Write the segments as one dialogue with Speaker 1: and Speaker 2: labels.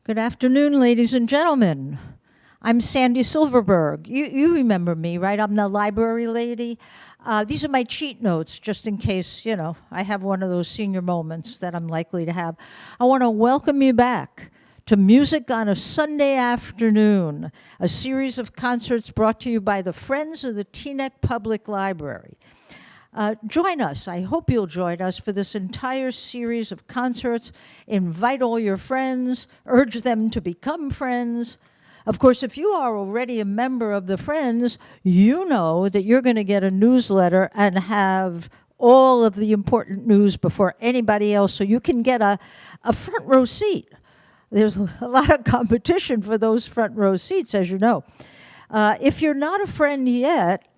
Speaker 1: Good afternoon, ladies and gentlemen. I'm Sandy Silverberg. You remember me, right? I'm the library lady. These are my cheat notes, just in case, I have one of those senior moments that I'm likely to have. I want to welcome you back to Music on a Sunday Afternoon, a series of concerts brought to you by the Friends of the Teaneck Public Library. Join us. I hope you'll join us for this entire series of concerts. Invite all your friends, urge them to become friends. Of course, if you are already a member of the Friends, you know that you're going to get a newsletter and have all of the important news before anybody else, so you can get a front row seat. There's a lot of competition for those front row seats, as you know. If you're not a friend yet,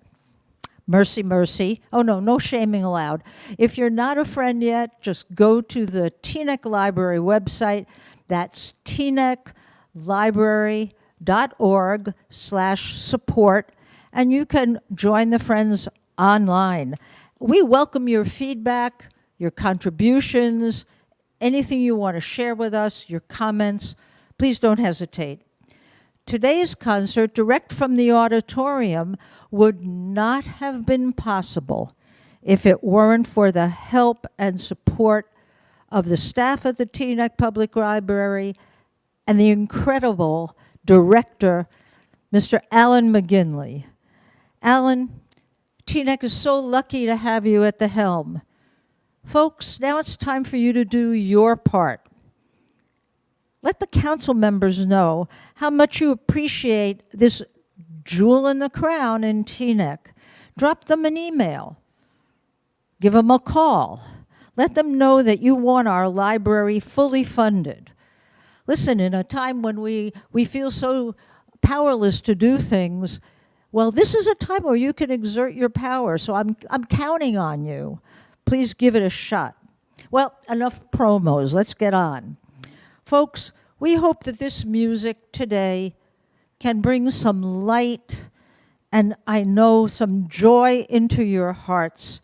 Speaker 1: mercy, mercy. Oh, no shaming allowed. If you're not a friend yet, just go to the Teaneck Library website. That's teanecklibrary.org/support, and you can join the Friends online. We welcome your feedback, your contributions, anything you want to share with us, your comments. Please don't hesitate. Today's concert, direct from the auditorium, would not have been possible if it weren't for the help and support of the staff at the Teaneck Public Library and the incredible director, Mr. Alan McGinley. Alan, Teaneck is so lucky to have you at the helm. Folks, now it's time for you to do your part. Let the council members know how much you appreciate this jewel in the crown in Teaneck. Drop them an email. Give them a call. Let them know that you want our library fully funded. Listen, in a time when we feel so powerless to do things, well, this is a time where you can exert your power, so I'm counting on you. Please give it a shot. Well, enough promos. Let's get on. Folks, we hope that this music today can bring some light and I know some joy into your hearts.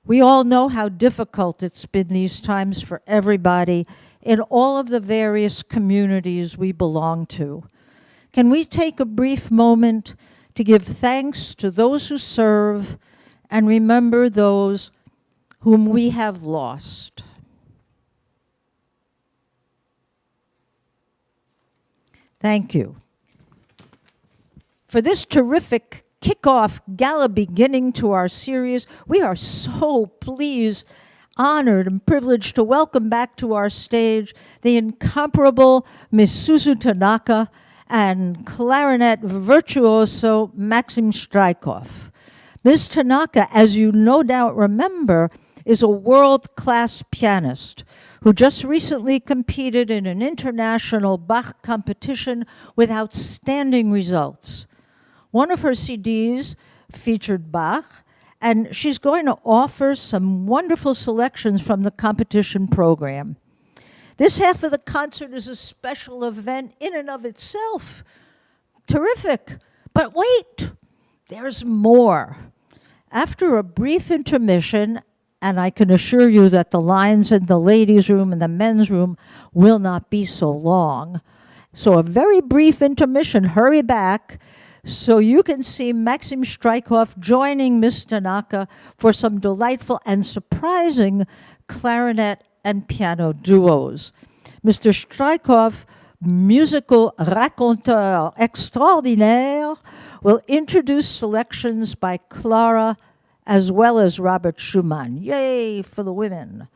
Speaker 1: We all know how difficult it's been these times for everybody in all of the various communities we belong to. Can we take a brief moment to give thanks to those who serve and remember those whom we have lost? Thank you. For this terrific kickoff gala beginning to our series, we are so pleased, honored, and privileged to welcome back to our stage the incomparable Misuzu Tanaka and clarinet virtuoso Maksim Shtrykov. Ms. Tanaka, as you no doubt remember, is a world-class pianist who just recently competed in an international Bach competition with outstanding results. One of her CDs featured Bach, and she's going to offer some wonderful selections from the competition program. This half of the concert is a special event in and of itself. Terrific. But wait, there's more. After a brief intermission, and I can assure you that the lines in the ladies' room and the men's room will not be so long. So a very brief intermission, hurry back, so you can see Maksim Shtrykov joining Ms. Tanaka for some delightful and surprising clarinet and piano duos. Mr. Shtrykov, musical raconteur extraordinaire, will introduce selections by Clara as well as Robert Schumann. Yay for the women.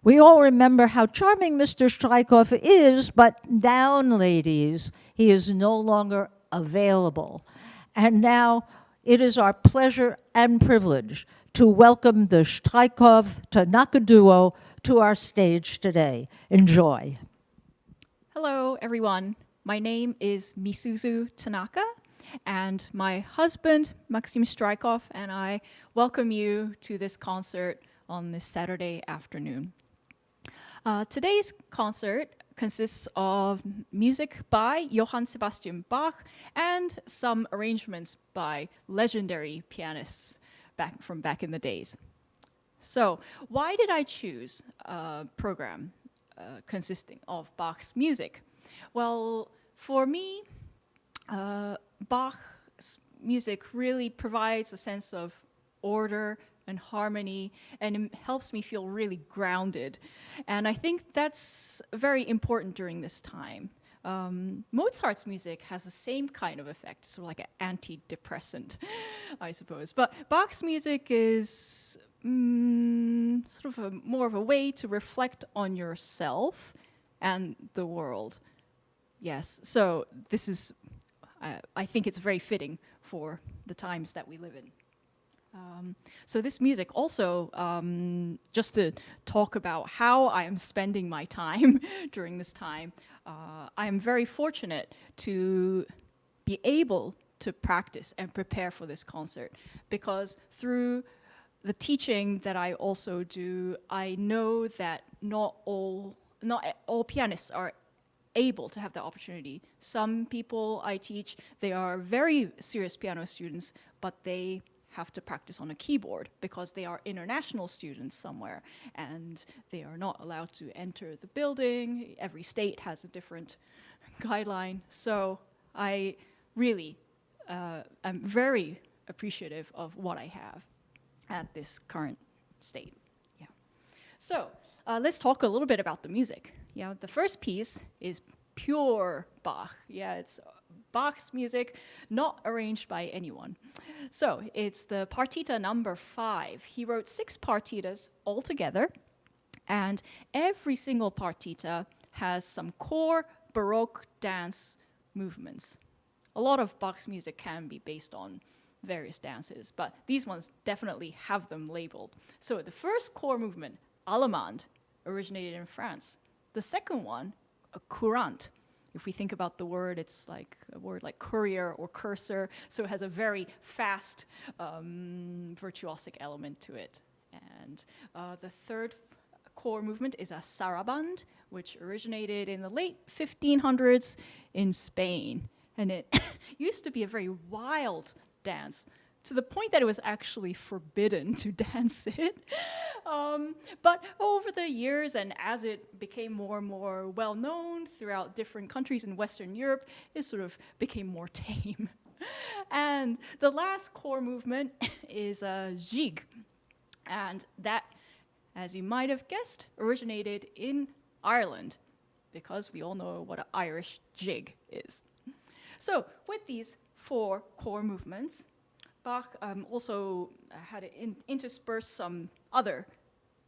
Speaker 1: We all remember how charming Mr. Shtrykov is, but down, ladies, he is no longer available. And now it is our pleasure and privilege to welcome the Shtrykov Tanaka duo to our stage today. Enjoy.
Speaker 2: Hello, everyone. My name is Misuzu Tanaka, and my husband, Maksim Shtrykov, and I welcome you to this concert on this Saturday afternoon. Today's concert consists of music by Johann Sebastian Bach and some arrangements by legendary pianists from back in the days. So, why did I choose a program consisting of Bach's music? Well, for me, Bach's music really provides a sense of order and harmony, and it helps me feel really grounded. And I think that's very important during this time. Mozart's music has the same kind of effect, sort of like an antidepressant, I suppose. But Bach's music is sort of more of a way to reflect on yourself and the world. Yes, so this is, I think it's very fitting for the times that we live in. So this music also, just to talk about how I am spending my time during this time, I am very fortunate to be able to practice and prepare for this concert, because through the teaching that I also do, I know that not all pianists are able to have the opportunity. Some people I teach, they are very serious piano students, but they have to practice on a keyboard because they are international students somewhere and they are not allowed to enter the building. Every state has a different guideline. So I really am very appreciative of what I have at this current state. Yeah. So let's talk a little bit about the music. Yeah, the first piece is pure Bach. Yeah, it's Bach's music, not arranged by anyone. So it's the Partita number 5. He wrote 6 partitas altogether, and every single partita has some core Baroque dance movements. A lot of Bach's music can be based on various dances, but these ones definitely have them labeled. So the first core movement, Allemande, originated in France. The second one, a courant. If we think about the word, it's like a word like courier or cursor, so it has a very fast virtuosic element to it. And the third core movement is a sarabande, which originated in the late 1500s in Spain. And it used to be a very wild dance, to the point that it was actually forbidden to dance it. But over the years, and as it became more and more well-known throughout different countries in Western Europe, it sort of became more tame. And the last core movement is a jig. And that, as you might have guessed, originated in Ireland, because we all know what an Irish jig is. So with these 4 core movements, Bach also had to intersperse some other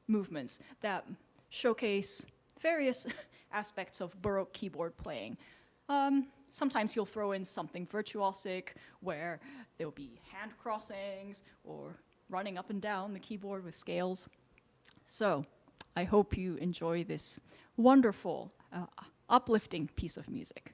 Speaker 2: movements that showcase various aspects of Baroque keyboard playing. Sometimes he'll throw in something virtuosic, where there'll be hand crossings or running up and down the keyboard with scales. So I hope you enjoy this wonderful, uplifting piece of music.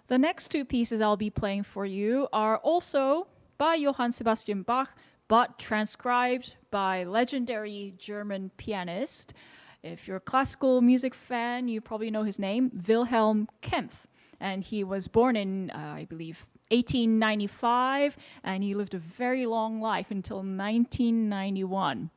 Speaker 2: The next two pieces I'll be playing for you are also by Johann Sebastian Bach, but transcribed by legendary German pianist. If you're a classical music fan, you probably know his name, Wilhelm Kempff. And he was born in, I believe, 1895, and he lived a very long life until 1991.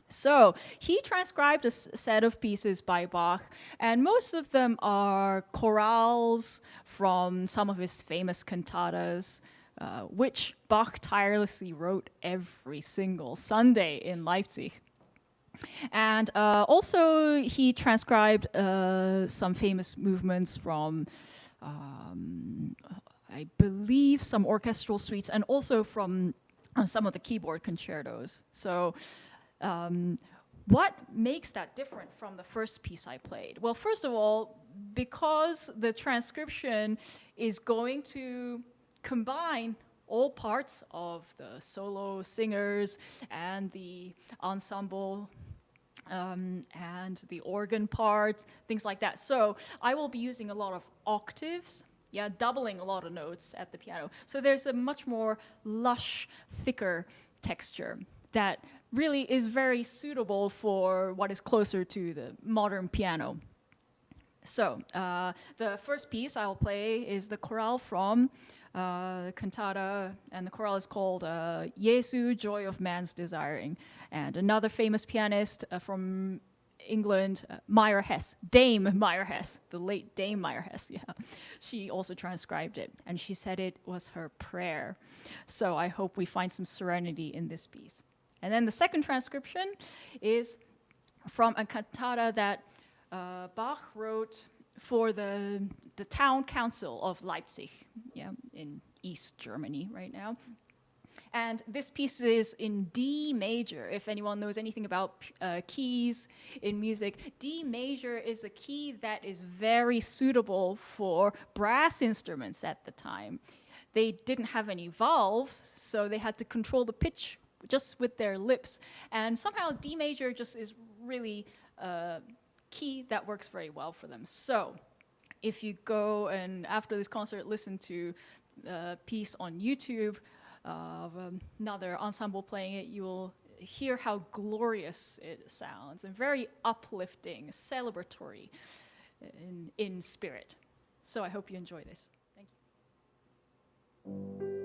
Speaker 2: So he transcribed a set of pieces by Bach, and most of them are chorales from some of his famous cantatas, which Bach tirelessly wrote every single Sunday in Leipzig. And also he transcribed some famous movements from, I believe, some orchestral suites, and also from some of the keyboard concertos. So what makes that different from the first piece I played? Well, first of all, because the transcription is going to combine all parts of the solo singers and the ensemble and the organ part, things like that. So I will be using a lot of octaves, doubling a lot of notes at the piano. So there's a much more lush, thicker texture that really is very suitable for what is closer to the modern piano. So the first piece I'll play is the Choral from Cantata, and the Choral is called Jesu, Joy of Man's Desiring. And another famous pianist from England, Meyer Hess, Dame Meyer Hess, the late Dame Meyer Hess, she also transcribed it, and she said it was her prayer. So I hope we find some serenity in this piece. And then the second transcription is from a cantata that Bach wrote for the town council of Leipzig, in East Germany right now. And this piece is in D major. If anyone knows anything about keys in music, D major is a key that is very suitable for brass instruments at the time. They didn't have any valves, so they had to control the pitch just with their lips. And somehow D major just is really key that works very well for them. So if you go and after this concert listen to a piece on YouTube of another ensemble playing it, you will hear how glorious it sounds and very uplifting, celebratory in spirit. So I hope you enjoy this. Thank you.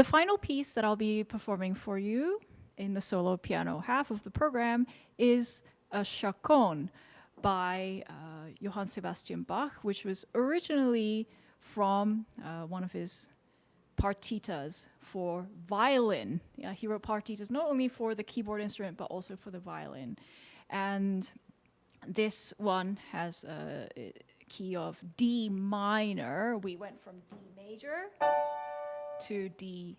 Speaker 2: The final piece that I'll be performing for you in the solo piano half of the program is a Chaconne by Johann Sebastian Bach, which was originally from one of his partitas for violin. Yeah, he wrote partitas not only for the keyboard instrument, but also for the violin. And this one has a key of D minor. We went from D major to D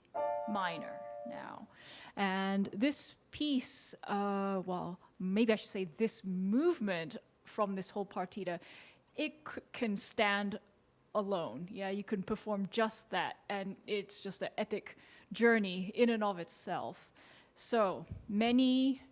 Speaker 2: minor now. And this piece, well, maybe I should say this movement from this whole partita, it can stand alone. Yeah, you can perform just that, and it's just an epic journey in and of itself. So many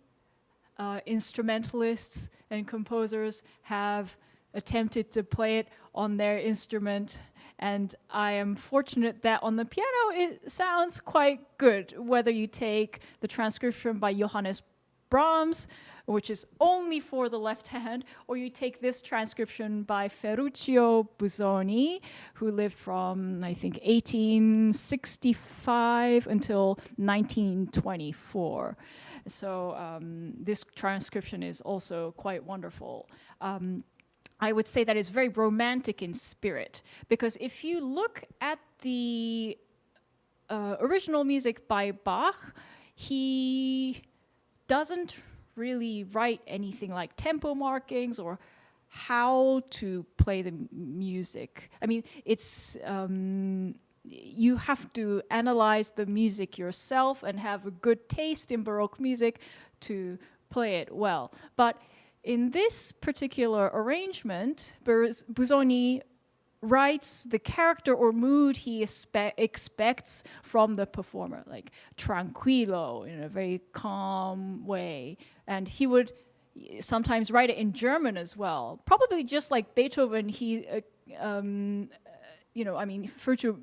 Speaker 2: instrumentalists and composers have attempted to play it on their instrument, and I am fortunate that on the piano it sounds quite good, whether you take the transcription by Johannes Brahms, which is only for the left hand, or you take this transcription by Ferruccio Busoni, who lived from, I think, 1865 until 1924. So this transcription is also quite wonderful. I would say that it's very romantic in spirit, because if you look at the original music by Bach, he doesn't really write anything like tempo markings or how to play the music. I mean, it's you have to analyze the music yourself and have a good taste in Baroque music to play it well. But in this particular arrangement, Busoni writes the character or mood he expects from the performer, like tranquillo, in a very calm way. And he would sometimes write it in German as well. Probably just like Beethoven, he, Ferruccio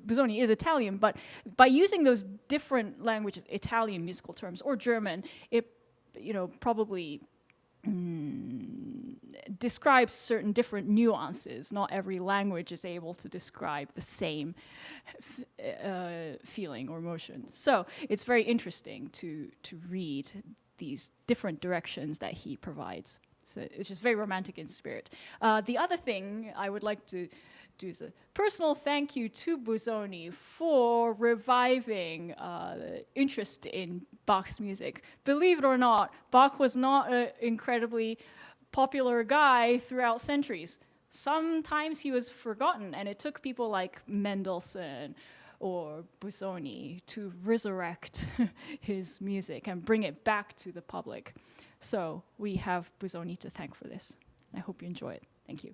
Speaker 2: Busoni is Italian, but by using those different languages, Italian musical terms or German, it, probably describes certain different nuances. Not every language is able to describe the same feeling or emotion. So it's very interesting to read these different directions that he provides. So it's just very romantic in spirit. The other thing I would like to do is a personal thank you to Busoni for reviving interest in Bach's music. Believe it or not, Bach was not an incredibly popular guy throughout centuries. Sometimes he was forgotten, and it took people like Mendelssohn or Busoni to resurrect his music and bring it back to the public. So we have Busoni to thank for this. I hope you enjoy it. Thank you.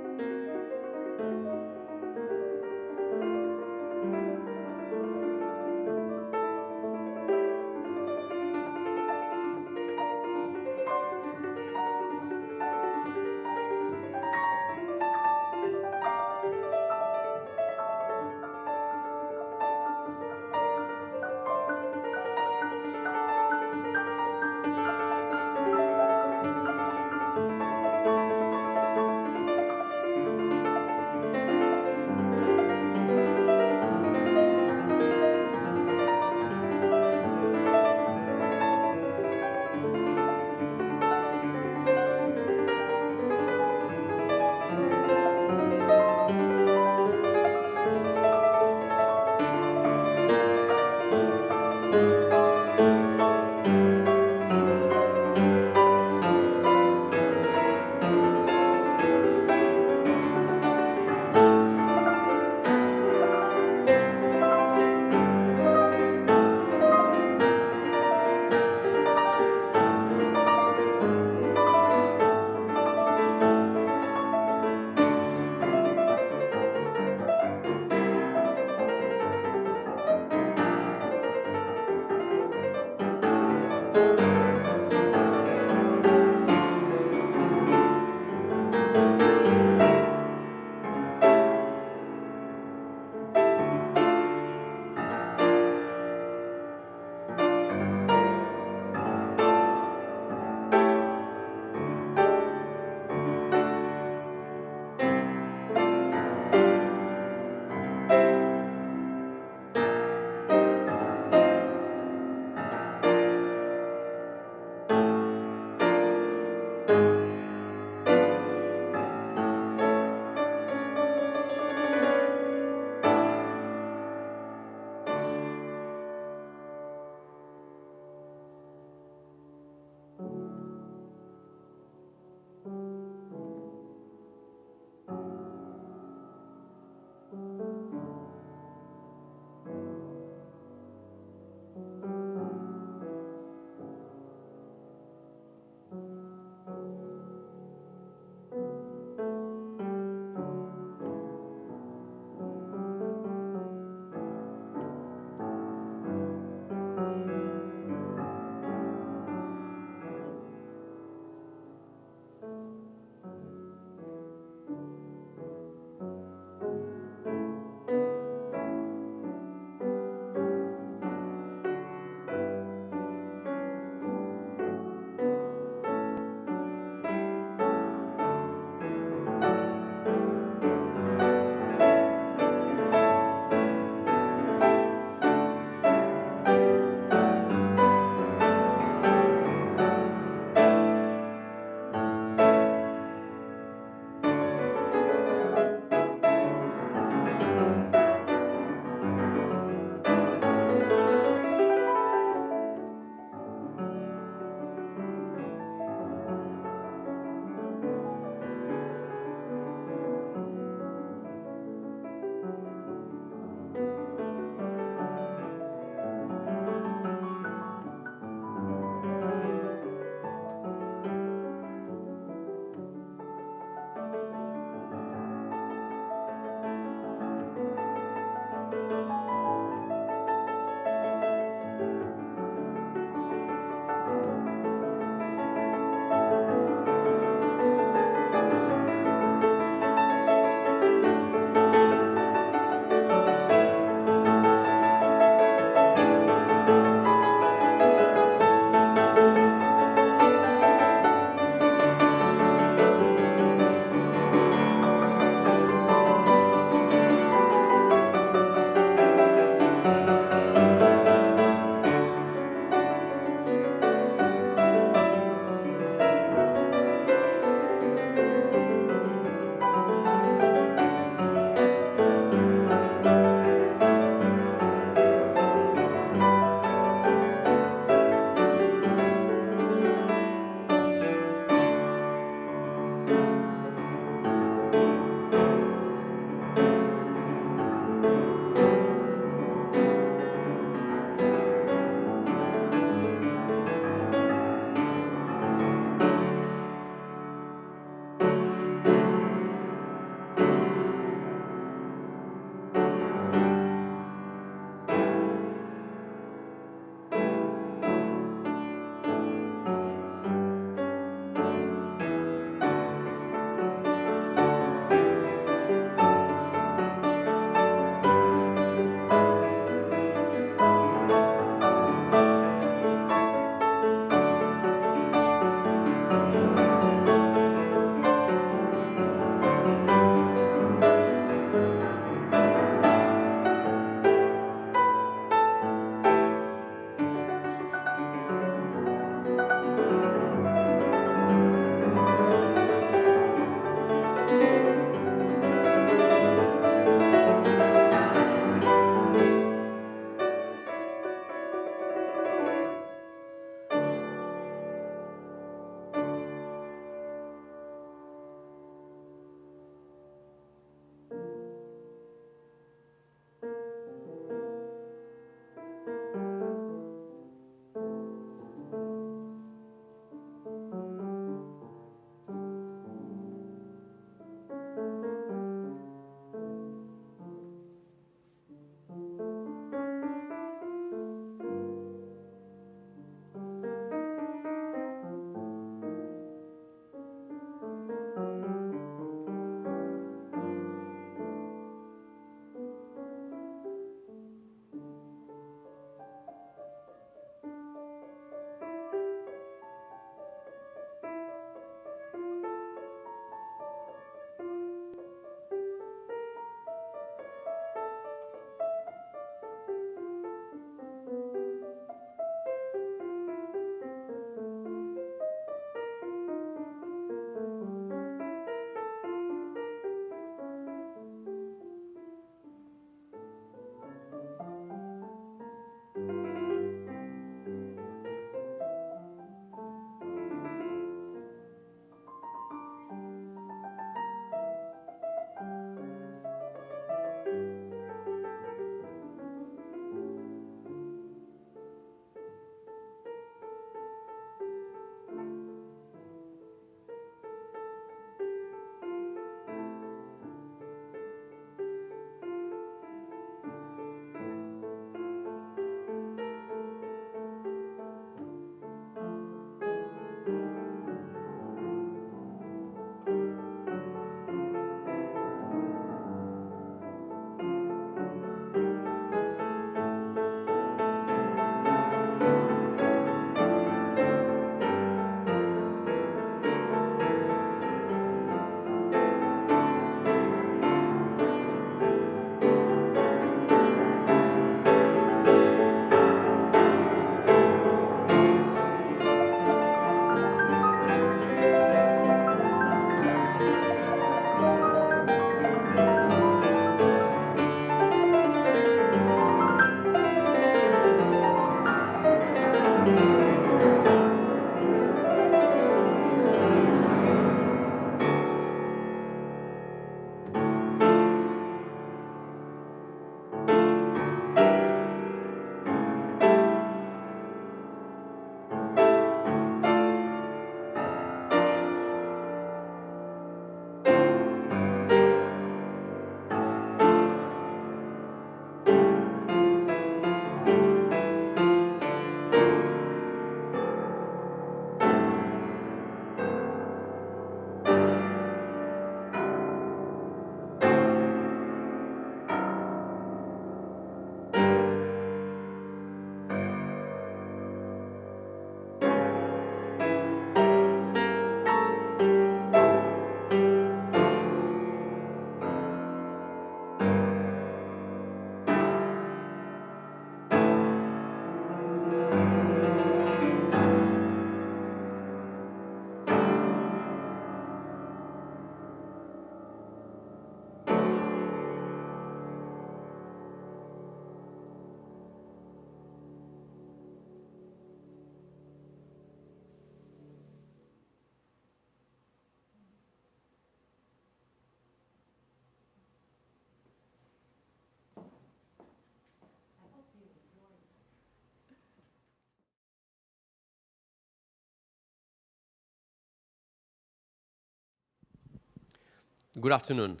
Speaker 3: Good afternoon.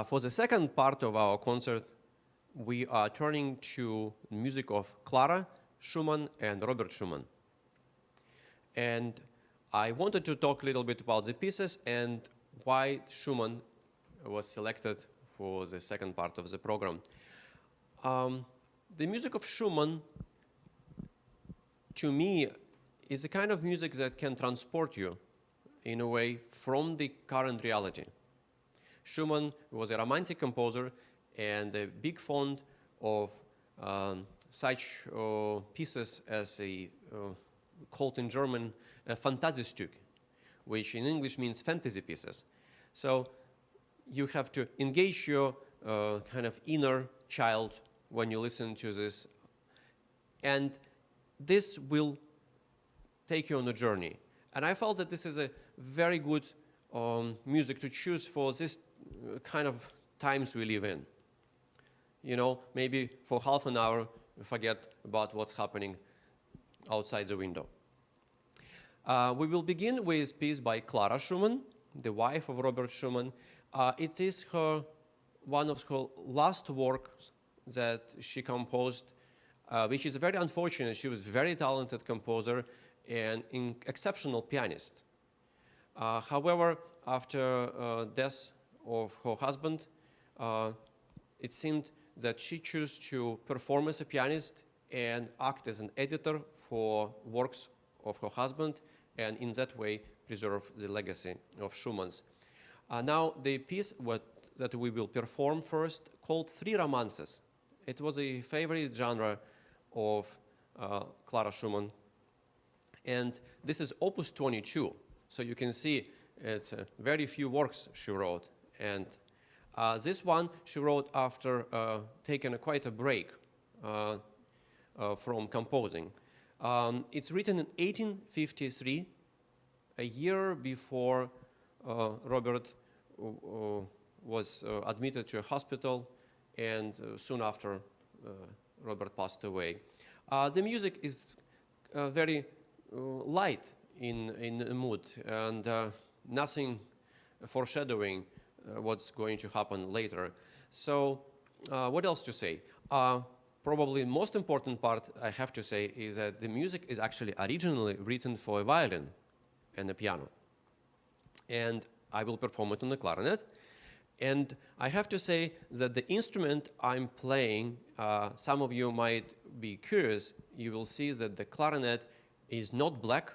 Speaker 3: For the second part of our concert, we are turning to music of Clara, Schumann, and Robert Schumann. And I wanted to talk a little bit about the pieces and why Schumann was selected for the second part of the program. The music of Schumann, to me, is a kind of music that can transport you, in a way, from the current reality. Schumann was a Romantic composer and a big fond of such pieces as called in German Fantasiestück, which in English means fantasy pieces. So you have to engage your kind of inner child when you listen to this, and this will take you on a journey. And I felt that this is a very good music to choose for this kind of times we live in. You know, maybe for half an hour, forget about what's happening outside the window. We will begin with a piece by Clara Schumann, the wife of Robert Schumann. It is one of her last works that she composed, which is very unfortunate. She was a very talented composer and an exceptional pianist. However, after death of her husband, it seemed that she chose to perform as a pianist and act as an editor for works of her husband, and in that way preserve the legacy of Schumann's. Now the piece that we will perform first, called Three Romances. It was a favorite genre of Clara Schumann, and this is Opus 22. So you can see it's very few works she wrote, and this one she wrote after taking quite a break from composing. It's written in 1853, a year before Robert was admitted to a hospital, and soon after Robert passed away. The music is very light in the mood, and nothing foreshadowing what's going to happen later. So what else to say? Probably the most important part I have to say is that the music is actually originally written for a violin and a piano. And I will perform it on the clarinet. And I have to say that the instrument I'm playing, some of you might be curious, you will see that the clarinet is not black,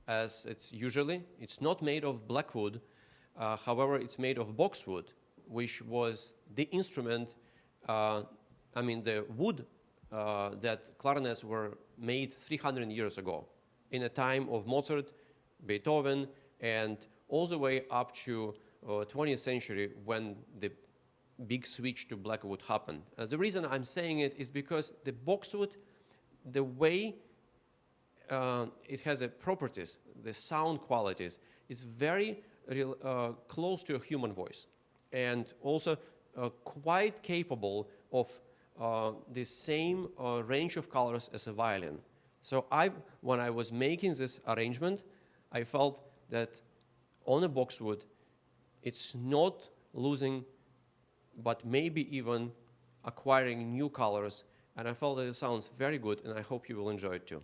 Speaker 3: as it's usually. It's not made of black wood. However, it's made of boxwood, which was the instrument, the wood that clarinets were made 300 years ago, in a time of Mozart, Beethoven, and all the way up to 20th century when the big switch to black wood happened. The reason I'm saying it is because the boxwood, the way it has the properties, the sound qualities, is very close to a human voice, and also quite capable of the same range of colors as a violin. So when I was making this arrangement, I felt that on a boxwood, it's not losing, but maybe even acquiring new colors, and I felt that it sounds very good, and I hope you will enjoy it too.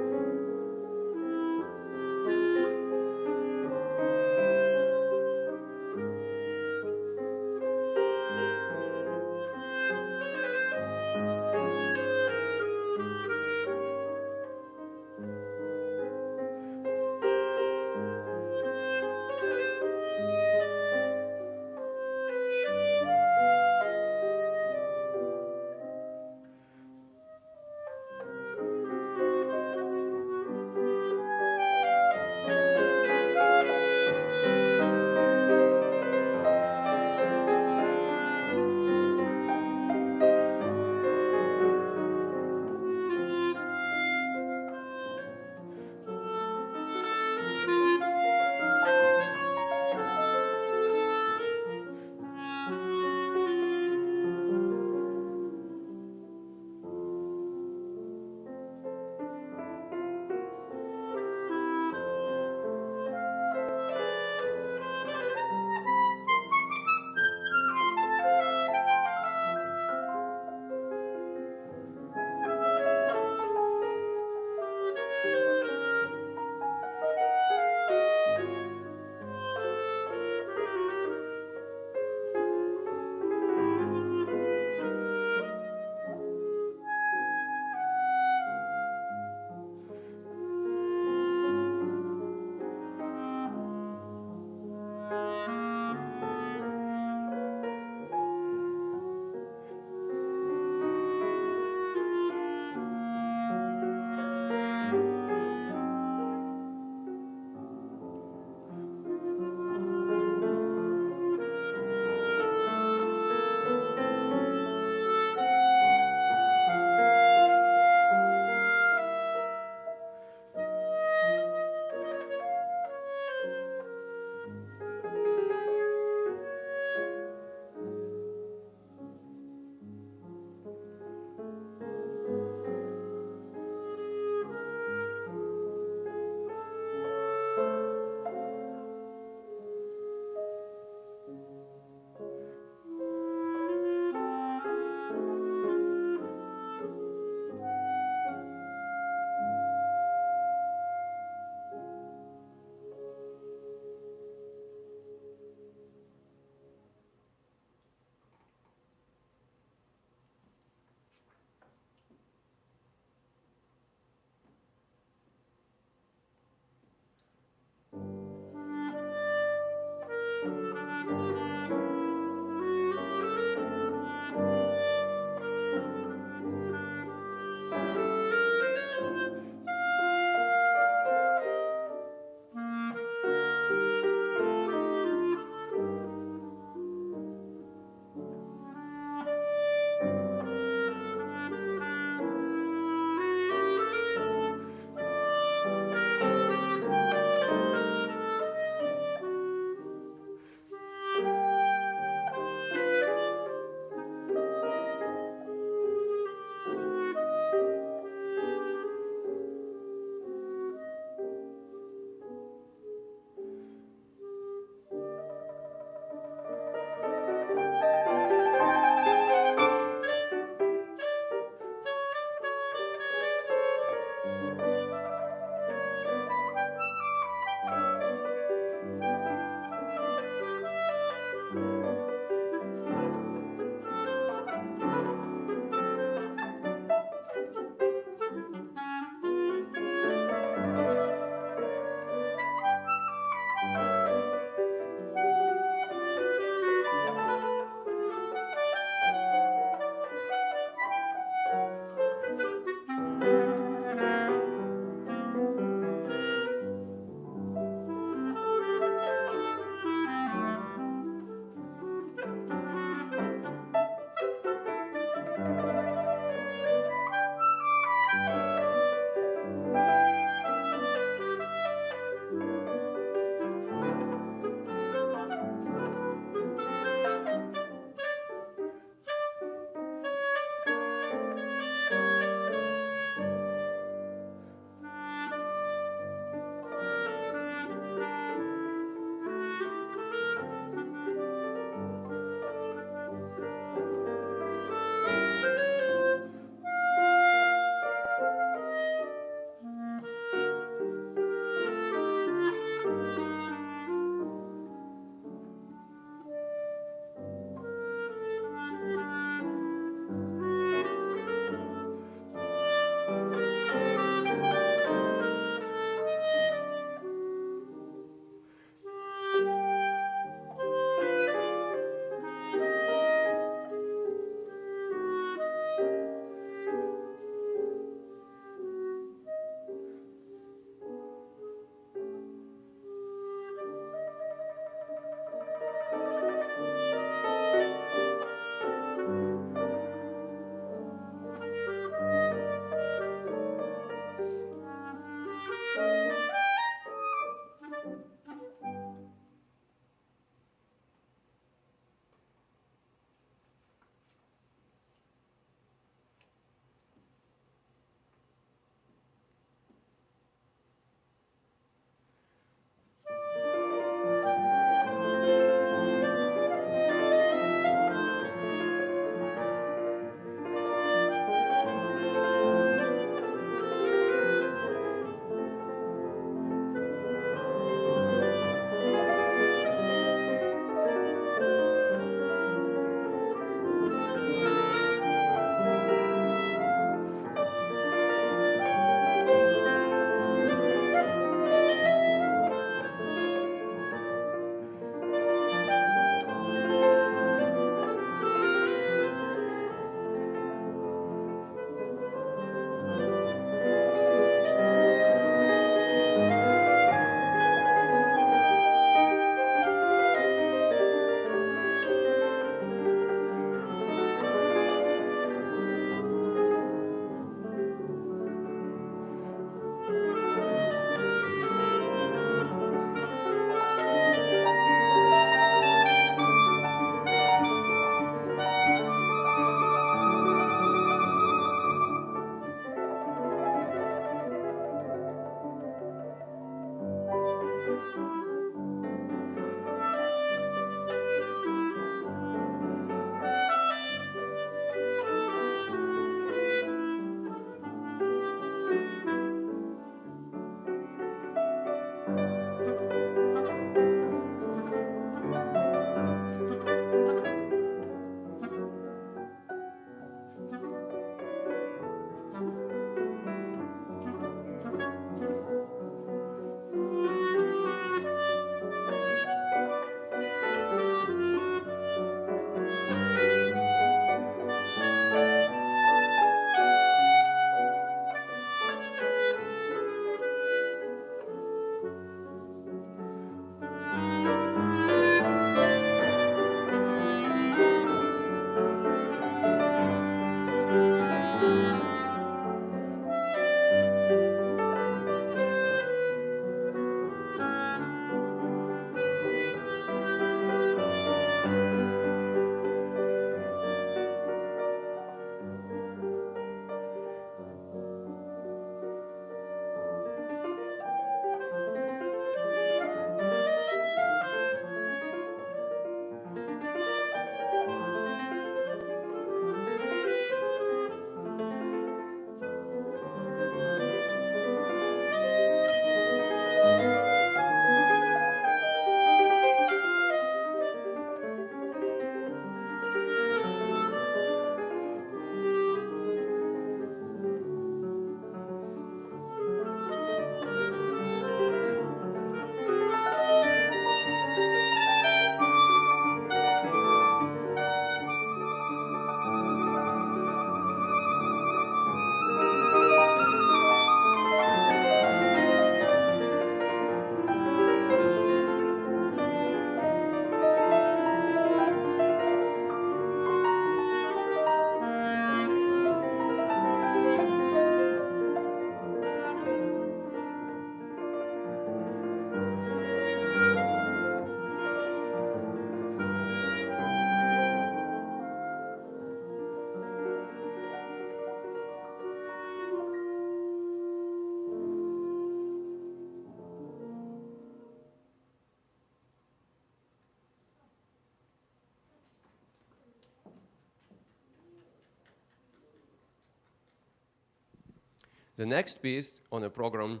Speaker 3: The next piece on the program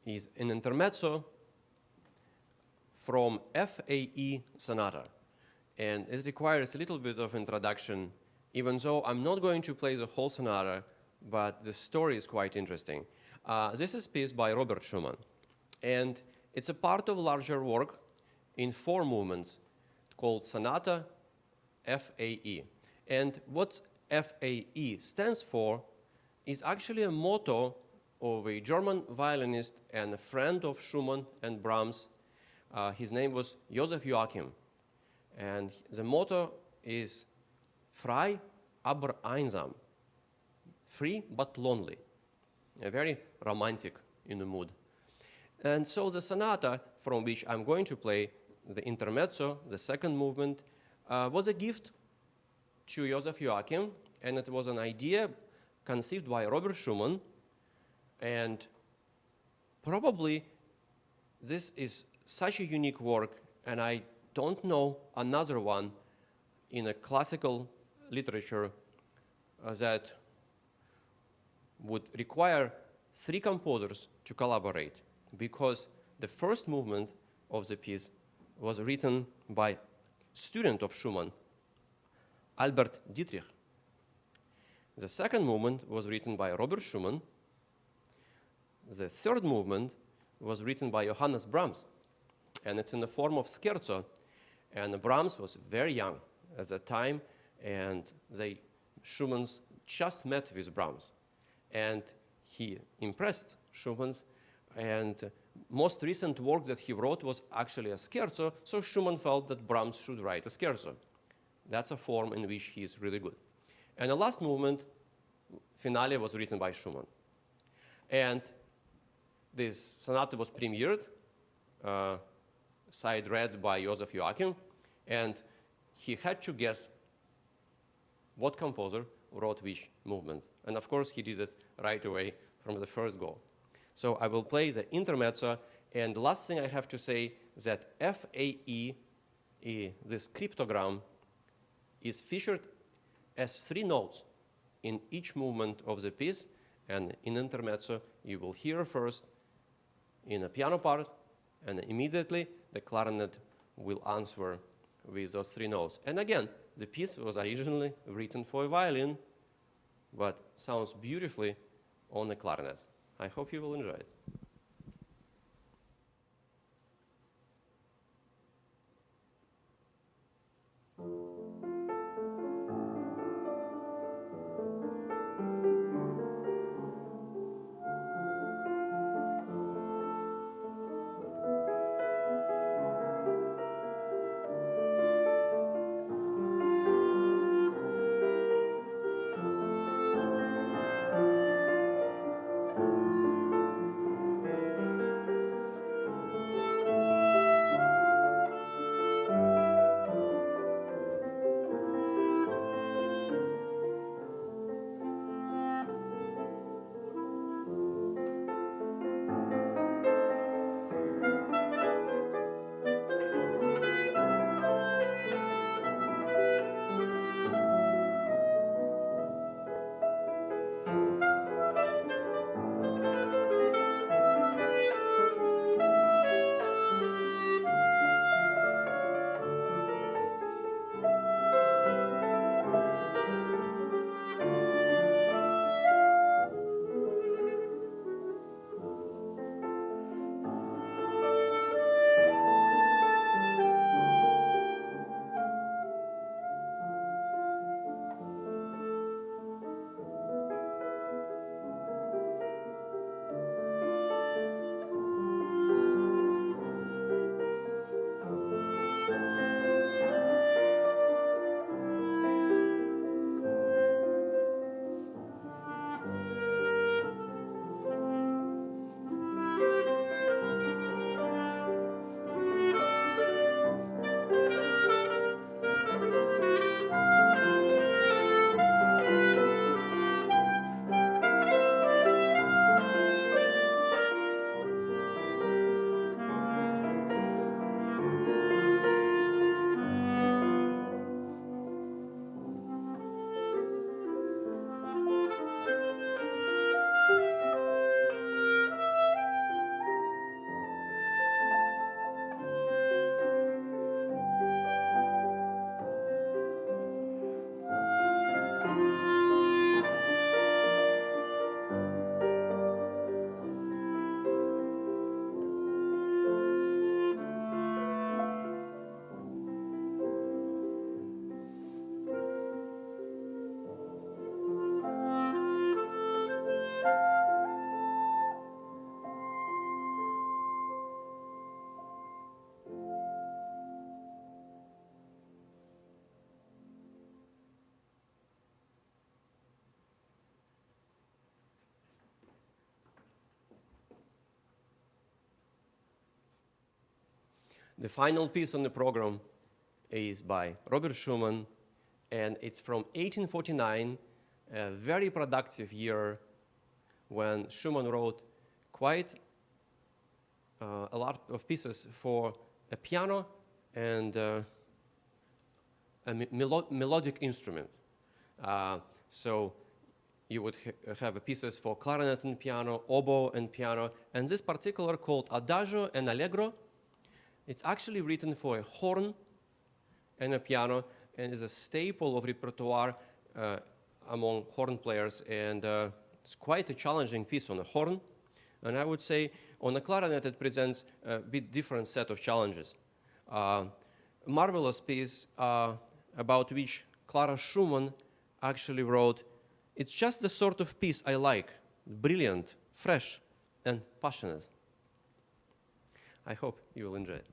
Speaker 3: is an intermezzo from FAE Sonata. And it requires a little bit of introduction, even though I'm not going to play the whole sonata, but the story is quite interesting. This is a piece by Robert Schumann. And it's a part of larger work in 4 movements called Sonata FAE. And what FAE stands for is actually a motto of a German violinist and a friend of Schumann and Brahms. His name was Joseph Joachim. And the motto is Frei, aber einsam. Free but lonely. Very romantic in the mood. And so the sonata from which I'm going to play, the intermezzo, the second movement, was a gift to Joseph Joachim, and it was an idea conceived by Robert Schumann. And probably this is such a unique work, and I don't know another one in a classical literature that would require 3 composers to collaborate, because the first movement of the piece was written by student of Schumann, Albert Dietrich. The second movement was written by Robert Schumann. The third movement was written by Johannes Brahms, and it's in the form of scherzo. And Brahms was very young at that time, and Schumann's just met with Brahms. And he impressed Schumann's, and most recent work that he wrote was actually a scherzo, so Schumann felt that Brahms should write a scherzo. That's a form in which he is really good. And the last movement, finale, was written by Schumann. And this sonata was premiered, side read by Joseph Joachim, and he had to guess what composer wrote which movement. And of course, he did it right away from the first go. So I will play the intermezzo, and the last thing I have to say that FAE, this cryptogram, is featured as 3 notes in each movement of the piece, and in intermezzo you will hear first in a piano part, and immediately the clarinet will answer with those 3 notes. And again, the piece was originally written for a violin, but sounds beautifully on the clarinet. I hope you will enjoy it. The final piece on the program is by Robert Schumann, and it's from 1849, a very productive year when Schumann wrote quite a lot of pieces for a piano and a melodic instrument. So you would have pieces for clarinet and piano, oboe and piano, and this particular called Adagio and Allegro. It's actually written for a horn and a piano, and is a staple of repertoire among horn players, and it's quite a challenging piece on the horn. And I would say on the clarinet it presents a bit different set of challenges. Marvelous piece about which Clara Schumann actually wrote, "It's just the sort of piece I like, brilliant, fresh, and passionate." I hope you will enjoy it.